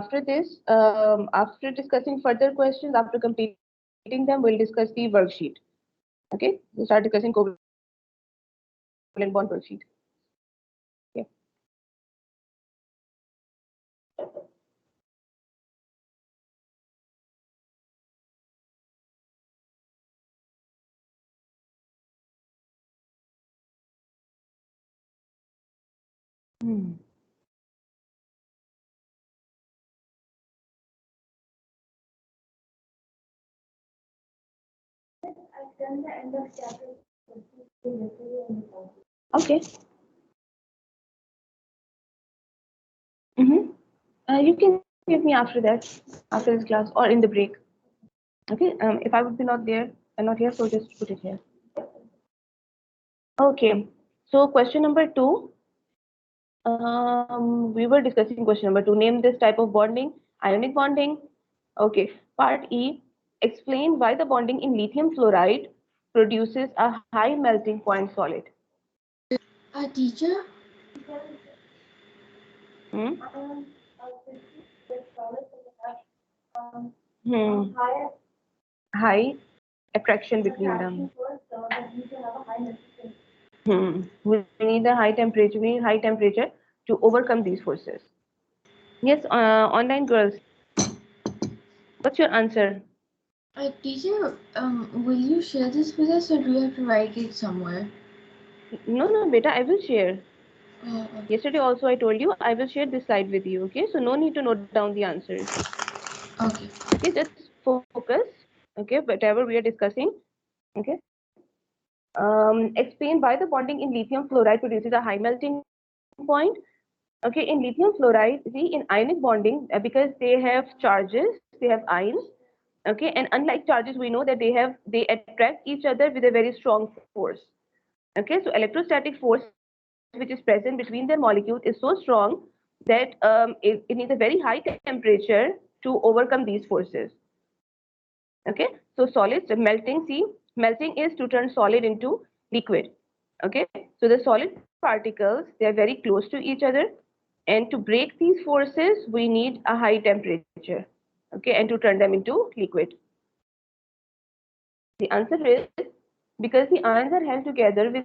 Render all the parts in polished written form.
after this, after discussing further questions, after completing them, we'll discuss the worksheet. Okay, we'll start discussing covalent bond worksheet. Yeah. Hmm. Okay. Mm-hmm. You can give me after that, after this class, or in the break. Okay. If I would be not there and not here, so just put it here. Okay. So question number 2. We were discussing question number 2. Name this type of bonding. Ionic bonding. Okay. Part E. Explain why the bonding in lithium fluoride produces a high melting point solid. Teacher, Hmm? Hmm. High attraction between them. We need a high temperature. We need high temperature to overcome these forces. Yes, online girls. What's your answer? teacher, will you share this with us, or do we have to write it somewhere? No, no, beta. I will share. Okay. Yesterday also I told you I will share this slide with you. Okay, so no need to note down the answers. Okay. Okay, just focus. Okay, whatever we are discussing. Okay. Explain why the bonding in lithium fluoride produces a high melting point. Okay, in lithium fluoride, see in ionic bonding, because they have charges, they have ions. Okay, and unlike charges, we know that they attract each other with a very strong force. Okay, so electrostatic force which is present between their molecules is so strong that it needs a very high temperature to overcome these forces. Okay, so solids melting, see, melting is to turn solid into liquid. Okay, so the solid particles, they are very close to each other, and to break these forces we need a high temperature. Okay, and to turn them into liquid. The answer is because the ions are held together with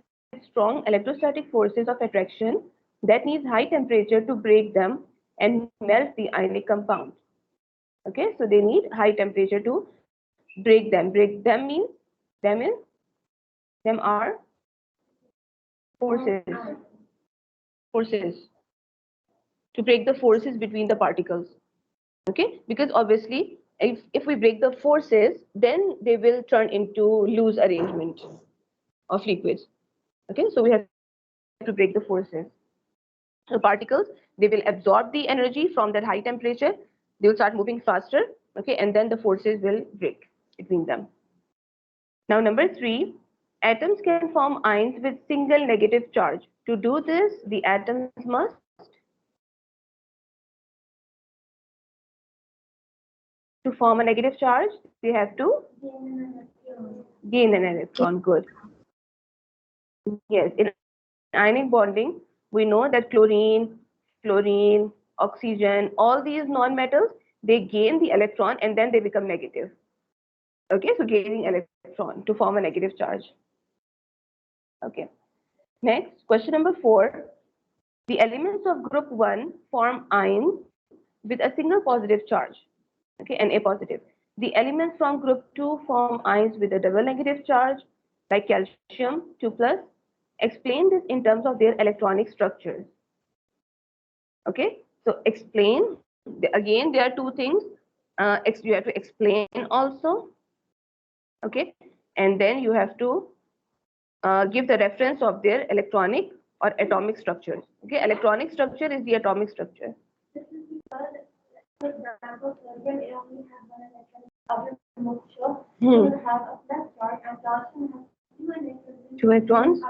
strong electrostatic forces of attraction that needs high temperature to break them and melt the ionic compound. Okay, so they need high temperature to break them. Break them means them is them are forces. Forces to break the forces between the particles. Okay, because obviously if we break the forces, then they will turn into loose arrangement of liquids. Okay, so we have to break the forces. The particles, they will absorb the energy from that high temperature, they will start moving faster. Okay, and then the forces will break between them. Now number 3, atoms can form ions with single negative charge. To do this, the atoms must to form a negative charge, they have to gain an electron. Good. Yes, in ionic bonding, we know that chlorine, fluorine, oxygen, all these non-metals, they gain the electron and then they become negative. Okay, so gaining electron to form a negative charge. Okay. Next, question number 4. The elements of group 1 form ions with a single positive charge. Okay, and A positive. The elements from group 2 form ions with a double negative charge, like calcium 2 plus. Explain this in terms of their electronic structures. Okay, so explain. Again, there are two things. You have to explain also. Okay, and then you have to give the reference of their electronic or atomic structures. Okay, electronic structure is the atomic structure. Hmm. Two electrons,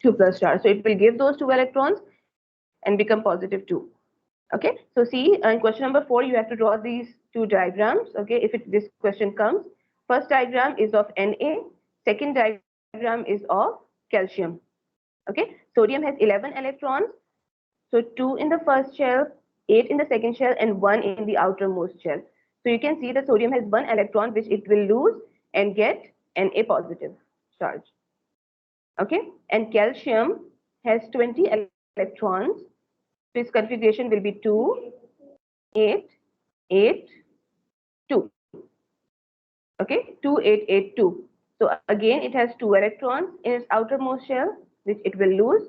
two plus charge. So it will give those two electrons and become positive 2. Okay, so see, in question number 4, you have to draw these two diagrams. Okay, if this question comes, first diagram is of Na, second diagram is of calcium. Okay, sodium has 11 electrons, so 2 in the first shell, 8 in the second shell and 1 in the outermost shell. So you can see the sodium has 1 electron which it will lose and get an A positive charge. Okay, and calcium has 20 electrons. So its configuration will be 2, 8, 8, 2. Okay, 2, 8, 8, 2. So again, it has 2 electrons in its outermost shell, which it will lose.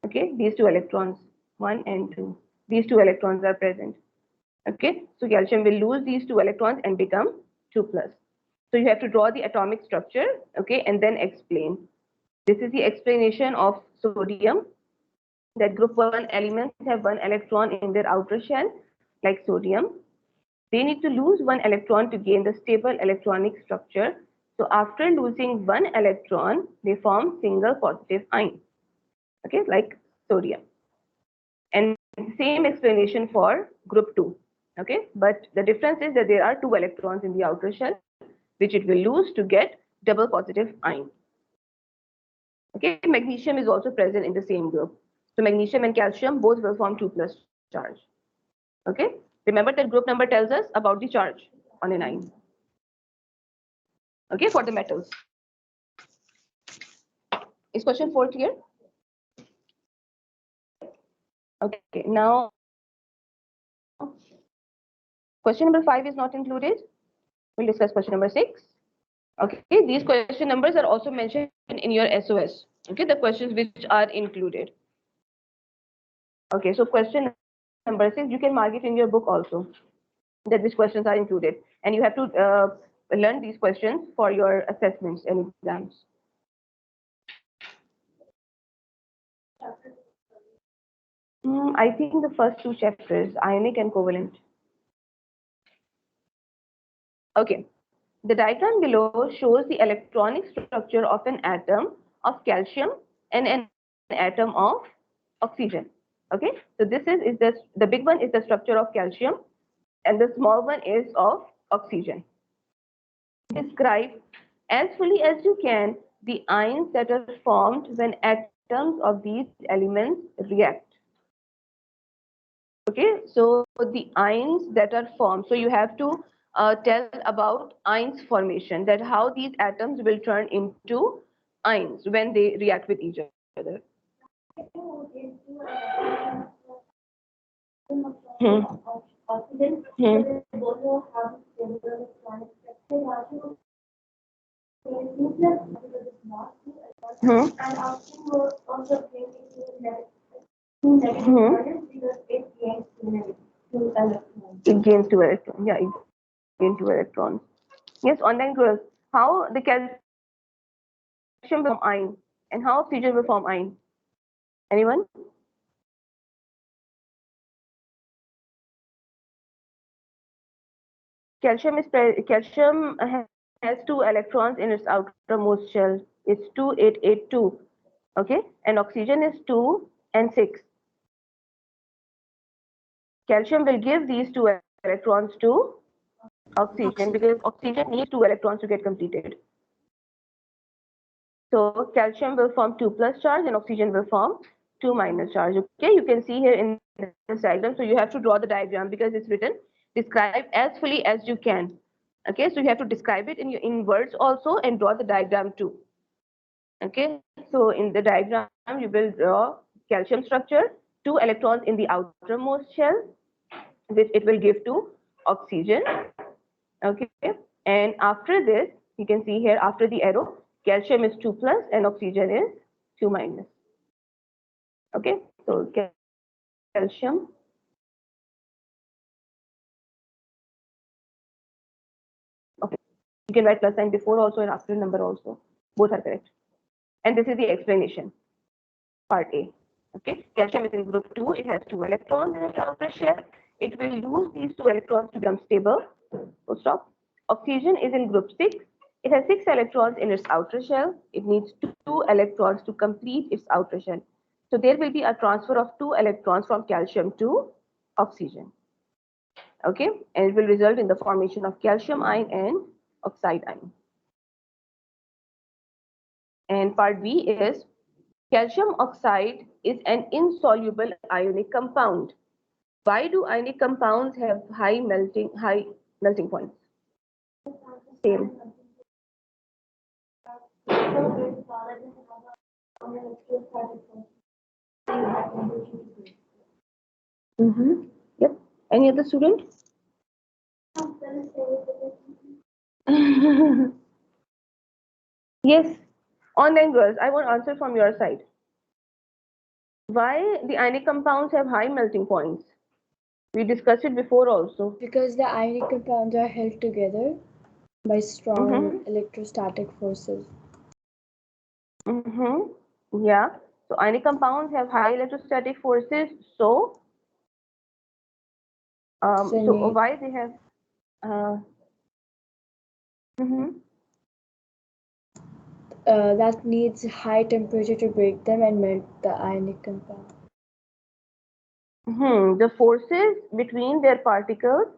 Okay, these 2 electrons, 1 and 2. These 2 electrons are present. Okay, so calcium will lose these 2 electrons and become 2 plus. So you have to draw the atomic structure, okay, and then explain. This is the explanation of sodium, that group 1 elements have 1 electron in their outer shell, like sodium. They need to lose 1 electron to gain the stable electronic structure. So after losing 1 electron, they form single positive ion, okay, like sodium. And same explanation for group 2, okay, but the difference is that there are 2 electrons in the outer shell, which it will lose to get double positive ion. Okay, magnesium is also present in the same group. So magnesium and calcium both will form 2 plus charge. Okay, remember that group number tells us about the charge on an ion. Okay, for the metals. Is question 4 clear? Okay, now question number 5 is not included. We'll discuss question number 6. Okay, these question numbers are also mentioned in your SOS. Okay, the questions which are included. Okay, so question number 6, you can mark it in your book also, that these questions are included, and you have to learn these questions for your assessments and exams. I think the first 2 chapters, ionic and covalent. Okay, the diagram below shows the electronic structure of an atom of calcium and an atom of oxygen. Okay, so this is the big one is the structure of calcium, and the small one is of oxygen. Describe as fully as you can the ions that are formed when atoms of these elements react. Okay, so the ions that are formed, so you have to tell about ions formation, that how these atoms will turn into ions when they react with each other. Hmm. Hmm. It gains 2 electrons. Yeah, it gains 2 electrons. Yes, online girls. How the calcium will form ion and how oxygen will form ion? Anyone? Calcium has 2 electrons in its outermost shell. It's 2, 8, 8, 2. Okay, and oxygen is 2 and 6. Calcium will give these 2 electrons to oxygen because oxygen needs 2 electrons to get completed. So calcium will form 2 plus charge and oxygen will form 2 minus charge. Okay, you can see here in this diagram. So you have to draw the diagram because it's written describe as fully as you can. Okay, so you have to describe it in words also and draw the diagram too. Okay, so in the diagram you will draw calcium structure, 2 electrons in the outermost shell, which it will give to oxygen. Okay, and after this you can see here after the arrow, calcium is 2 plus and oxygen is 2 minus. Okay, so calcium okay, you can write plus sign before also and after number also, both are correct. And this is the explanation, part A. Okay, calcium is in group 2, it has 2 electrons in its outer shell, it will lose these 2 electrons to become stable. So stop. Oxygen is in group 6, it has 6 electrons in its outer shell, it needs 2 electrons to complete its outer shell. So there will be a transfer of 2 electrons from calcium to oxygen. Okay, and it will result in the formation of calcium ion and oxide ion. And part B is calcium oxide is an insoluble ionic compound. Why do ionic compounds have high melting points? Same. Yep. Any other student? Yes. Online girls, I want answer from your side. Why the ionic compounds have high melting points? We discussed it before also. Because the ionic compounds are held together by strong electrostatic forces. Yeah. So ionic compounds have high electrostatic forces. So why they have? That needs high temperature to break them and melt the ionic compound. The forces between their particles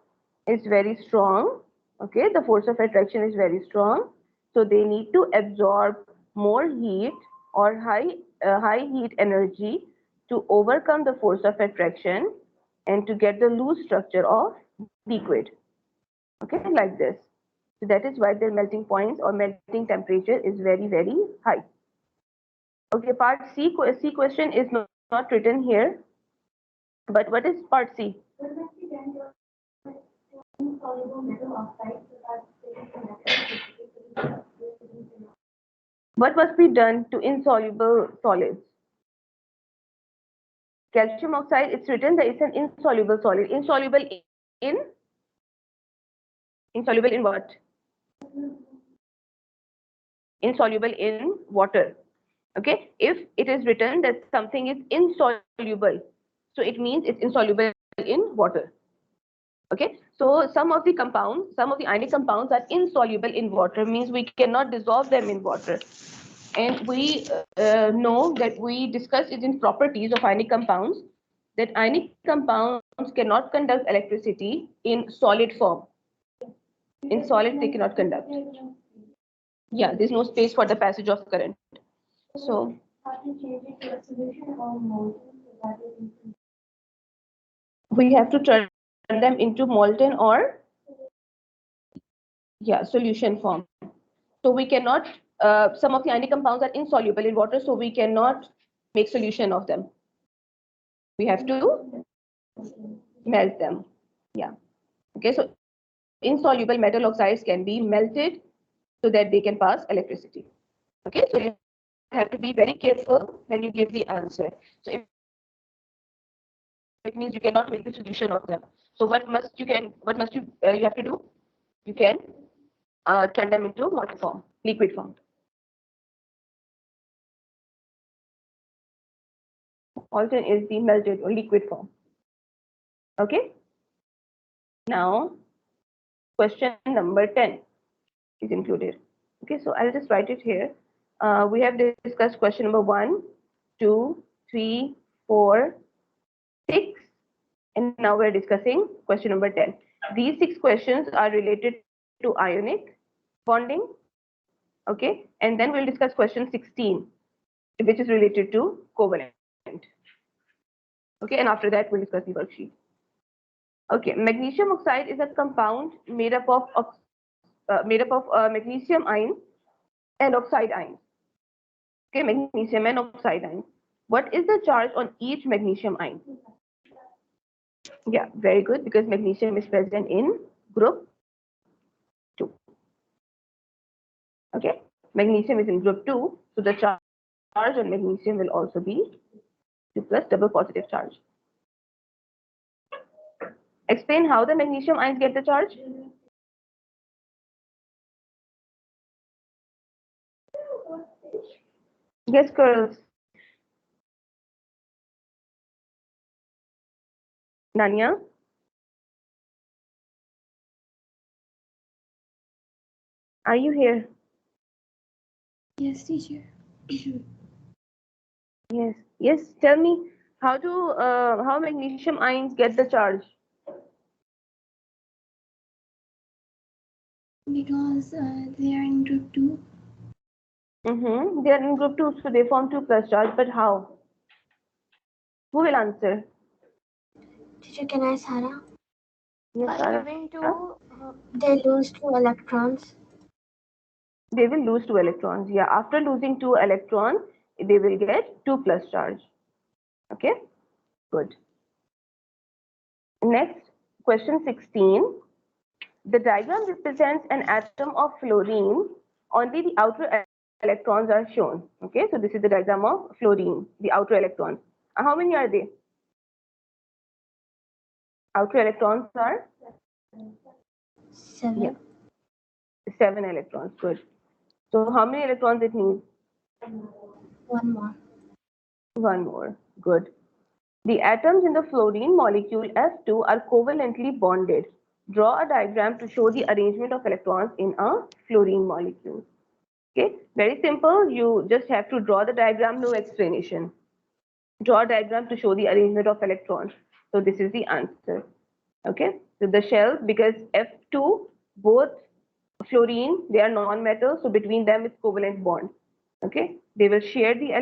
is very strong. Okay, the force of attraction is very strong. So they need to absorb more heat or high heat energy to overcome the force of attraction and to get the loose structure of liquid. Okay, like this. So that is why their melting points or melting temperature is very, very high. Okay, part C question is not written here. But what is part C? What must be done to insoluble solids? Calcium oxide, it's written that it's an insoluble solid. Insoluble in what? Insoluble in water. Okay, if it is written that something is insoluble, so it means it's insoluble in water. Okay, so some of the ionic compounds are insoluble in water, means we cannot dissolve them in water. And we know that we discussed it in properties of ionic compounds, that ionic compounds cannot conduct electricity in solid form. In solid, they cannot conduct. Yeah, there's no space for the passage of current. So we have to turn them into molten or solution form. So we cannot, some of the ionic compounds are insoluble in water, so we cannot make solution of them. We have to melt them. Yeah. Okay, so insoluble metal oxides can be melted so that they can pass electricity. Okay, so you have to be very careful when you give the answer. So if it means you cannot make the solution of them. So what must you have to do? You can turn them into water form, liquid form. Molten is the melted or liquid form. Okay. Now, question number 10 is included. Okay, so I'll just write it here. We have discussed question number 1, 2, 3, 4, 6, and now we're discussing question number 10. These 6 questions are related to ionic bonding. Okay, and then we'll discuss question 16, which is related to covalent. Okay, and after that we'll discuss the worksheet. Okay, magnesium oxide is a compound made up of magnesium ions and oxide ions. Okay, magnesium and oxide ions. What is the charge on each magnesium ion? Yeah, very good, because magnesium is present in group 2. Okay, magnesium is in group 2, so the charge on magnesium will also be 2 plus double positive charge. Explain how the magnesium ions get the charge. Yes, girls. Nanya? Are you here? Yes, teacher. Yes. Yes. Tell me, how magnesium ions get the charge? Because they are in group 2. They are in group 2, so they form 2 plus charge. But how? Who will answer? Teacher, can I, Sarah? Yes, By Sarah. giving two, they lose 2 electrons. They will lose 2 electrons. Yeah, after losing 2 electrons, they will get 2 plus charge. Okay, good. Next, question 16. The diagram represents an atom of fluorine. Only the outer electrons are shown. Okay, so this is the diagram of fluorine, the outer electrons. How many are they? Outer electrons are 7. Yeah, 7 electrons. Good. So how many electrons it needs? 1 more. 1 more. Good. The atoms in the fluorine molecule F2 are covalently bonded. Draw a diagram to show the arrangement of electrons in a fluorine molecule. Okay, very simple. You just have to draw the diagram, no explanation. Draw a diagram to show the arrangement of electrons. So this is the answer. Okay, so the shells, because F2, both fluorine, they are non-metals, so between them is covalent bond. Okay, they will share the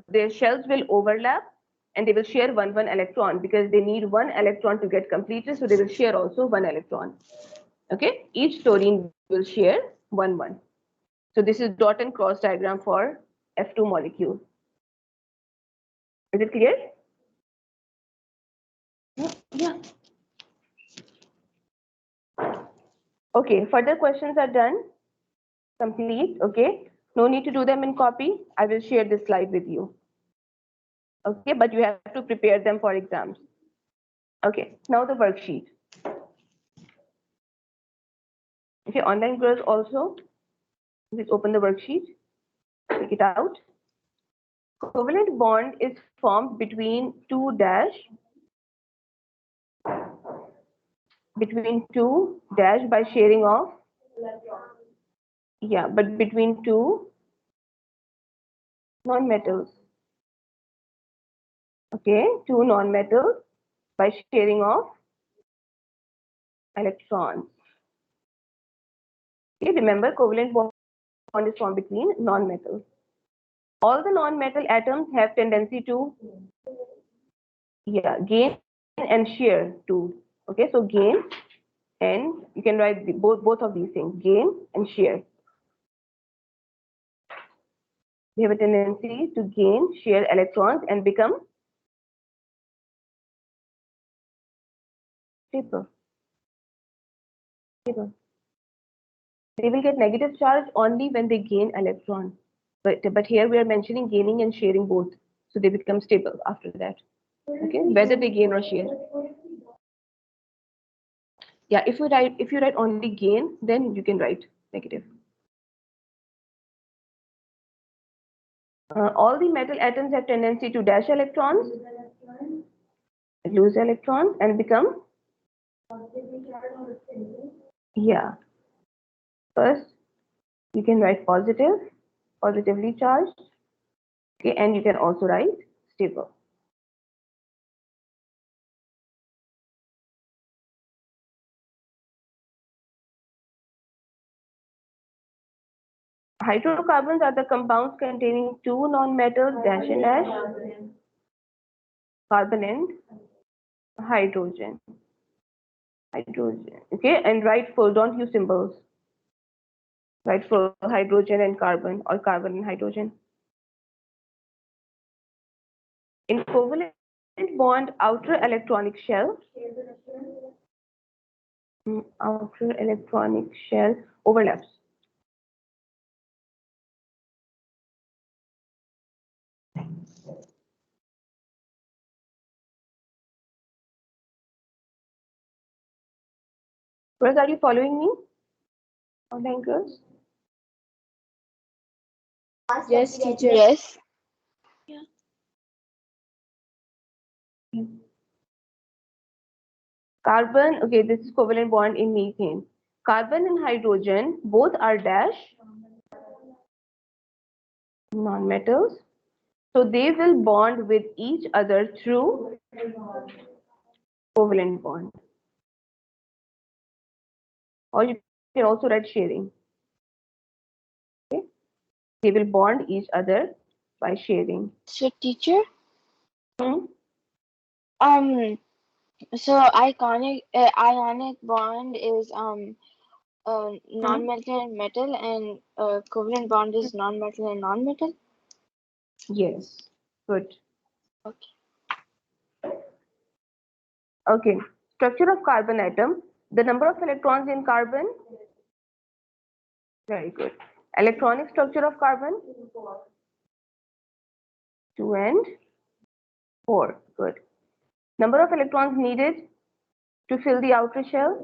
their shells will overlap and they will share one electron because they need 1 electron to get completed, so they will share also 1 electron. Okay, each fluorine will share 1. So this is dot and cross diagram for F2 molecule. Is it clear? Yeah. Okay, further questions are done. Complete. Okay, no need to do them in copy. I will share this slide with you. Okay, but you have to prepare them for exams. Okay, now the worksheet. Okay, online girls also, please open the worksheet, take it out. Covalent bond is formed between two dash by sharing of, yeah, but between two non-metals. Okay, two non-metals by sharing of electrons. Okay, remember covalent bond is formed between non-metals. All the non-metal atoms have tendency to, yeah, gain and share too. Okay, so gain, and you can write both of these things, gain and share. They have a tendency to gain, share electrons and become stable. They will get negative charge only when they gain electron. But here we are mentioning gaining and sharing both. So they become stable after that. Okay, whether they gain or share. Yeah, if you write only gain, then you can write negative. All the metal atoms have tendency to dash electrons, lose electrons, and become, yeah. First, you can write positively charged. Okay, and you can also write stable. Hydrocarbons are the compounds containing two non-metals, dash and dash, carbon and hydrogen. Okay, and write full, don't use symbols. Write full hydrogen and carbon, or carbon and hydrogen. In covalent bond, outer electronic shell, overlaps. Girls, are you following me? Online girls? Yes, teacher. Yes. Carbon, okay, this is covalent bond in methane. Carbon and hydrogen, both are dash non-metals. So they will bond with each other through covalent bond. Or you can also write sharing. Okay? They will bond each other by sharing. So teacher, Hmm? So ionic bond is non-metal and metal, and covalent bond is non-metal and non-metal. Yes, good. Okay. Okay, structure of carbon atom. The number of electrons in carbon. Very good. Electronic structure of carbon. 2 and 4. Good. Number of electrons needed to fill the outer shell.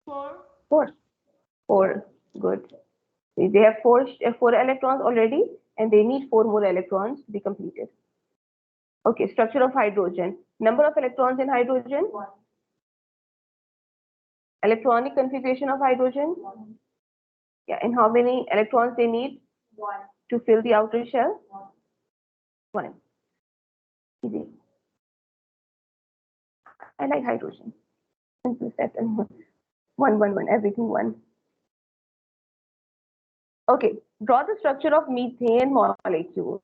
4. 4. Good. They have four electrons already, and they need 4 more electrons to be completed. Okay, structure of hydrogen. Number of electrons in hydrogen. Electronic configuration of hydrogen. Yeah, and how many electrons they need to fill the outer shell? 1. Easy. I like hydrogen. Simple set and 1, everything 1. Okay, draw the structure of methane molecule.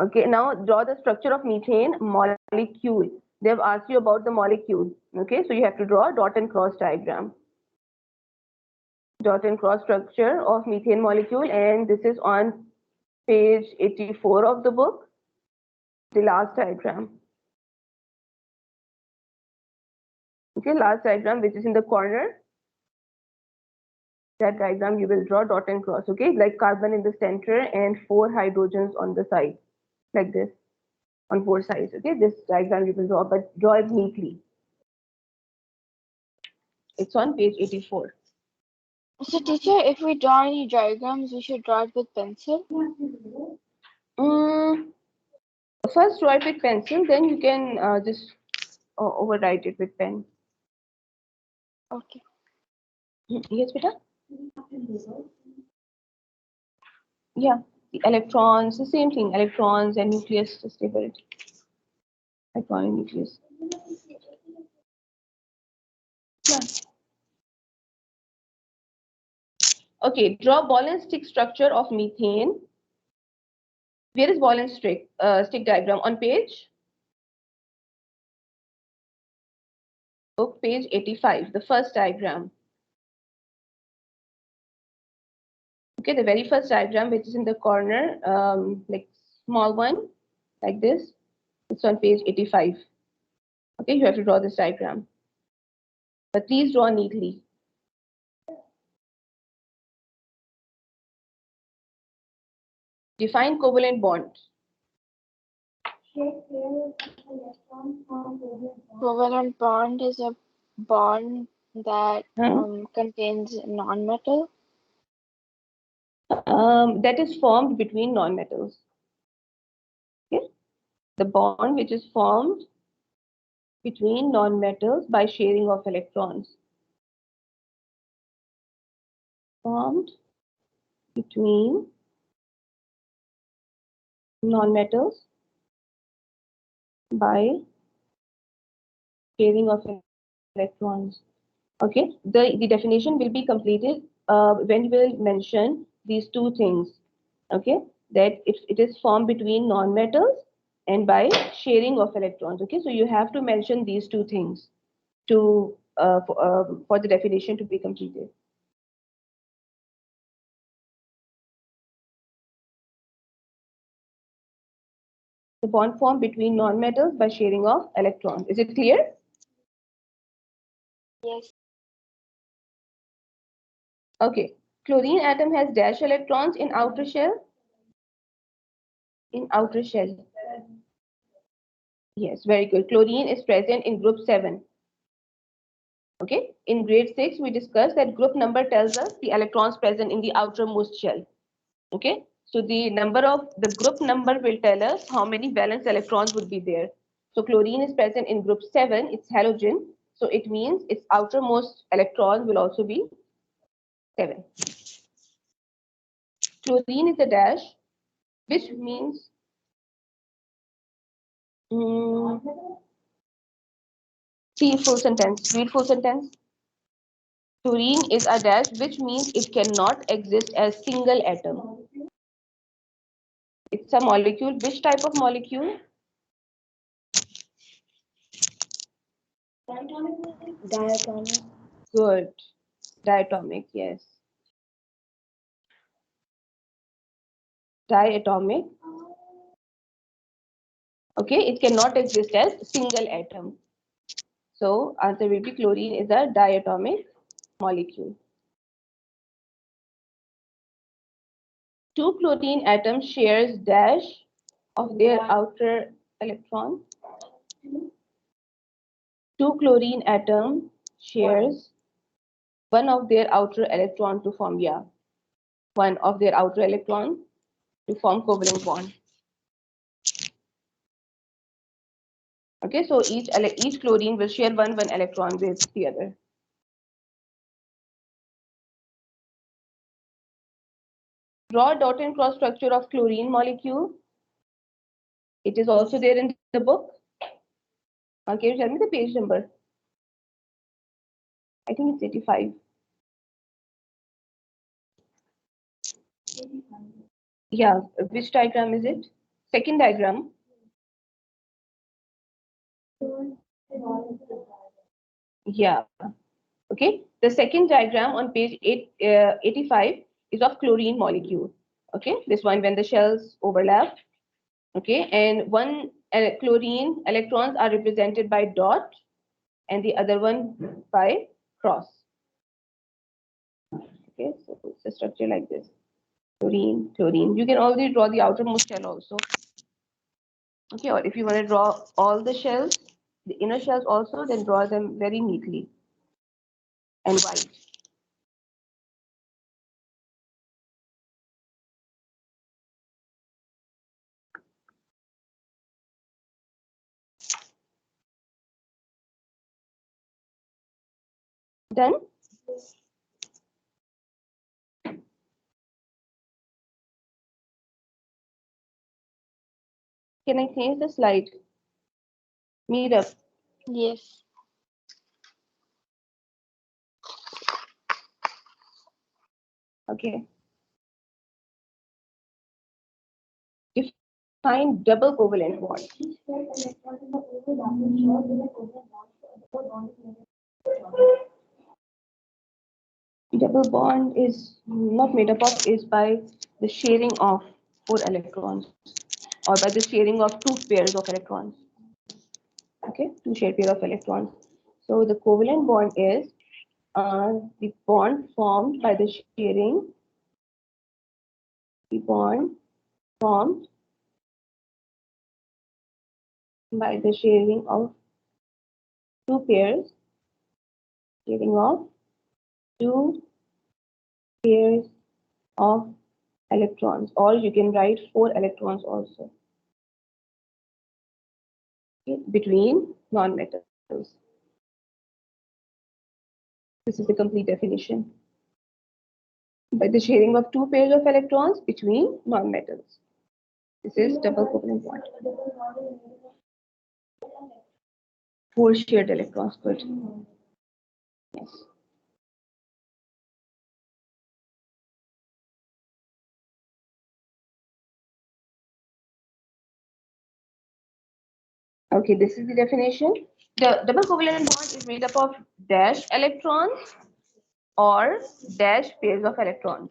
Okay, now draw the structure of methane molecule. They've asked you about the molecule. Okay, so you have to draw a dot and cross diagram. Dot and cross structure of methane molecule, and this is on page 84 of the book, the last diagram. Okay, last diagram, which is in the corner. That diagram you will draw dot and cross. Okay, like carbon in the center and 4 hydrogens on the side, like this, on 4 sides. Okay, this diagram you will draw, but draw it neatly. It's on page 84. So teacher, if we draw any diagrams, we should draw it with pencil? First draw it with pencil, then you can just overwrite it with pen. Okay. Yes, beta? Yeah, the electrons, the same thing, electrons and nucleus, just label it. Electron and nucleus. Yeah. Okay, draw ball and stick structure of methane. Where is ball and stick diagram? On page? Book page 85, the first diagram. Okay, the very first diagram, which is in the corner, like small one, like this. It's on page 85. Okay, you have to draw this diagram. But please draw neatly. Define covalent bond. Covalent bond is a bond that contains non-metal. That is formed between non-metals. Okay? The bond which is formed between non-metals by sharing of electrons. Formed between non-metals by sharing of electrons. Okay, the definition will be completed when we will mention these two things. Okay, that it is formed between non-metals and by sharing of electrons. Okay, so you have to mention these two things to for the definition to be completed. The bond formed between non-metals by sharing of electrons. Is it clear? Yes. Okay. Chlorine atom has dash electrons in outer shell. In outer shell. Yes, very good. Chlorine is present in group 7. Okay. In grade 6, we discussed that group number tells us the electrons present in the outermost shell. Okay. So the number of the group number will tell us how many valence electrons would be there. So chlorine is present in group 7. It's halogen. So it means its outermost electron will also be 7. Chlorine is a dash, which means see full sentence. Read full sentence. Chlorine is a dash, which means it cannot exist as single atom. It's a molecule. Which type of molecule? Diatomic. Good. Diatomic, yes. Diatomic. Okay, it cannot exist as single atom. So answer will be chlorine is a diatomic molecule. Two chlorine atoms shares dash of their outer electron. Two chlorine atom shares one of their outer electron to form one of their outer electron to form covalent bond. Okay, so each chlorine will share one electron with the other. Draw dot and cross structure of chlorine molecule. It is also there in the book. Can you tell me the page number? I think it's 85. Yeah, which diagram is it? Second diagram. Yeah. Okay. The second diagram on page 85 is of chlorine molecule. Okay. This one when the shells overlap. Okay. And one chlorine electrons are represented by dot and the other one by cross. Okay. So it's a structure like this. Chlorine, chlorine. You can already draw the outermost shell also. Okay. Or if you want to draw all the shells, the inner shells also, then draw them very neatly and white. Done? Can I change the slide? Meet up. Yes. Okay. Define double covalent bond. Double bond is not made up of, is by the sharing of 4 electrons or by the sharing of 2 pairs of electrons. Okay, 2 shared pair of electrons. So the covalent bond is the bond formed by the sharing, the bond formed by the sharing of 2 pairs, sharing of 2 pairs of electrons, or you can write 4 electrons also, okay, between non-metals. This is the complete definition. By the sharing of 2 pairs of electrons between non-metals. This is double covalent bond. 4 shared electrons, good. Yes. Okay, this is the definition. The double covalent bond is made up of dash electrons or dash pairs of electrons.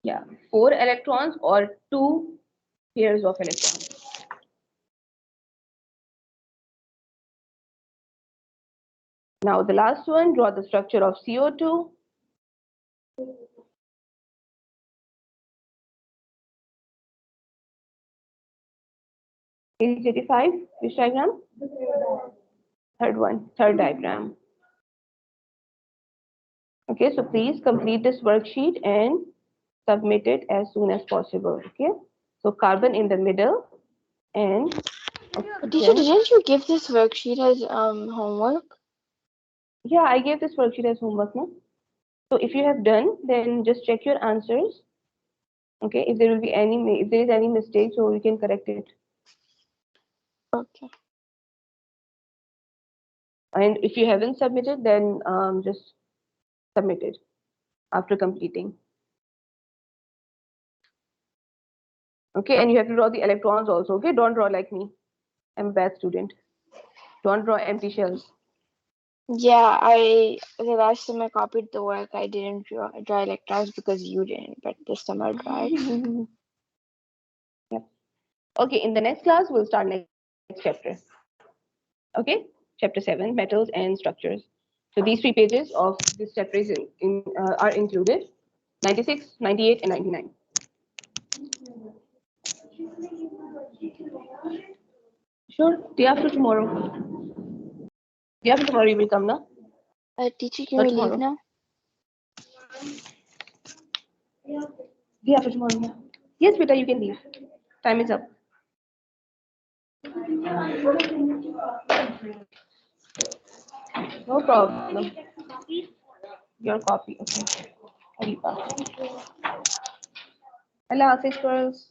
Yeah, 4 electrons or 2 pairs of electrons. Now the last one, draw the structure of CO2. Page 85, which diagram? Third one, third diagram. Okay, so please complete this worksheet and submit it as soon as possible. Okay, so carbon in the middle and Teacher, oxygen. didn't you give this worksheet as homework? Yeah, I gave this worksheet as homework, no? So if you have done, then just check your answers. Okay, if there will be if there is any mistake, so you can correct it. Okay. And if you haven't submitted, then just submit it after completing. Okay, and you have to draw the electrons also. Okay, don't draw like me. I'm a bad student. Don't draw empty shells. Yeah, the last time I copied the work, I didn't draw electrons because you didn't, but this time I tried. Yep. Okay, in the next class, we'll start next chapter. Okay, chapter 7, metals and structures. So these 3 pages of this chapter are included, 96, 98, and 99. Sure, day after tomorrow. Day after tomorrow you will come, na? Teacher, can Not we leave tomorrow. now? Day after tomorrow, yeah. Yes, beta, you can leave. Time is up. No problem. Your copy, okay. Ariba. Allah Hafiz, girls.